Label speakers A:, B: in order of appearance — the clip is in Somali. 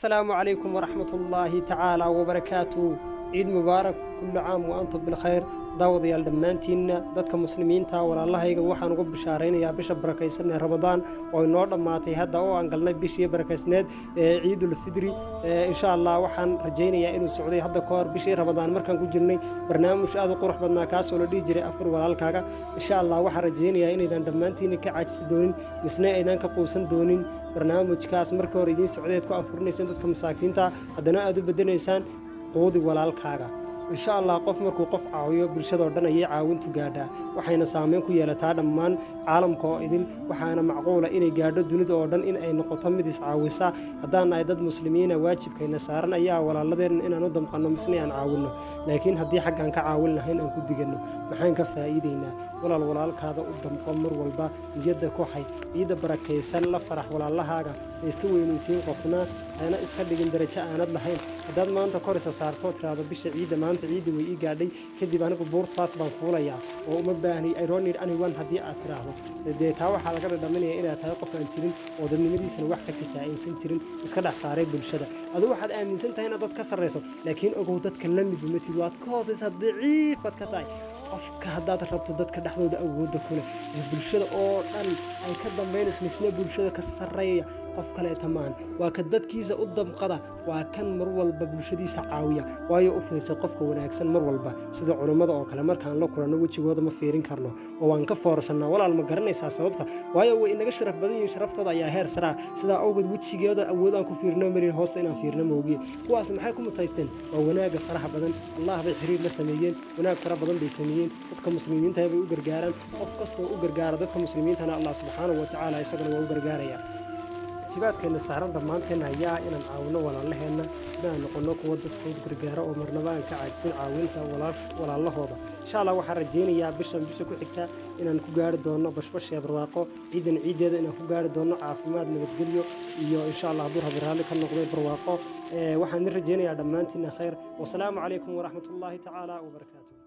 A: السلام عليكم ورحمة الله تعالى وبركاته. عيد مبارك، كل عام وأنتم بالخير. داود يا دمانتين dadka muslimiinta walaalahayga waxaan ugu bishaareynayaa bisha barakeysan ee Ramadaan oo inoo dhamaatay hadda oo aan galnay bishii barakeysneed ee Ciidul Fidri. insha Allah waxaan rajeynayaa inuu socday hadda ka hor bishii Ramadaan markaan ku jirnay barnaamij aad u qurux badnaa kaas oo la dhigi jiray afur walaalkaaga. insha Allah waxaan rajeynayaa inaydan dhammaantiin ka caajisi doonin misna aydan ka quusan doonin barnaamijkaas marka hore idin socdeed ku afurnaysaan dadka masaakiinta haddana aad u bedelaysaan qoodi walaalkaaga. إن شاء الله قف مركو قف عاوية برشة دنا يعاون تجادا وحين سامين كوي على تاد من عالم قائدين وحنا معقولة إن جادا دنيا أردن إن أي نقطة مدرس عاوسة هذا عدد مسلمين واجب كي نسارنا يا ولا لذين إن نضم قانون مسني عن عاوننا لكن هدي حق عن كعاوننا هنا نكون دجنه محن كفايدينا ولا هذا قدام قمر والبا جد كوحي إذا بركة سلة فرح ولا الله هذا يسكوي نسين قفنا أنا إسكت دجن درجة أنا بحين هذا ما أنت كورس صارت هذا بيش عيد ما عيد ويجي قاعدي كذي أنا بورد فاس بنفولا يا ومباني أيروني أنا وان هدي أتراه ده تاو حلقة دمني إلى توقف أنترين ودمني مدي سنة واحد كتير إنسان إسكت صاري بالشدة هذا واحد آمن سنة هنا ضد كسر رأسه لكن أقول تتكلم بمثلات كاسس ضعيف بتكتاي أفك هذا ربط ضد كدحلو ده أود كله بالشدة أو أي كذا بين اسم سنة بالشدة كسرية قف كله تمام وكدت كيس قدام قضاء وكان مرول ببلشدي سعاوية ويوقف قف وناكسن مرول با سيدا علماء أو كلامر كان لو كنا نوجه هذا ما فيرين كارنو وان كفارسنا ولا المقرنة سببته ويا إنك شرف بدين شرفت هذا يا هير سرع سيدا أوجد وجه هذا أولا كفيرنا مرين هوسنا فيرنا موجي هو أسمع حكم مستيستين وناق فرح بدن الله بيحرير لسميين وناق فرح بدن بيسميين dadka muslimiinta ay u gargaaraan qof kasta oo u gargaara dadka muslimiinta Allah subhanahu wa ta'ala isagana waa u gargaaraya jibaadkeena saaran dhamaanteena ayaa inaan caawino walaalaheena sida noqono kuwa dadka u gargaara oo marnaba aan ka caajin caawinta walaalahooda insha Allah waxaan rajeynayaa bisha ku xigta inaan ku gaari doono bashbash iyo barwaaqo ciideeda inaan ku gaari doono caafimaad nabadgelyo iyo insha Allah hadduu rabbi raali ka noqdo barwaaqo waxaan rajeynayaa dhamaanteena khayr wa salaamu calaykum wa rahmatullahi ta'ala wa barakaatuh.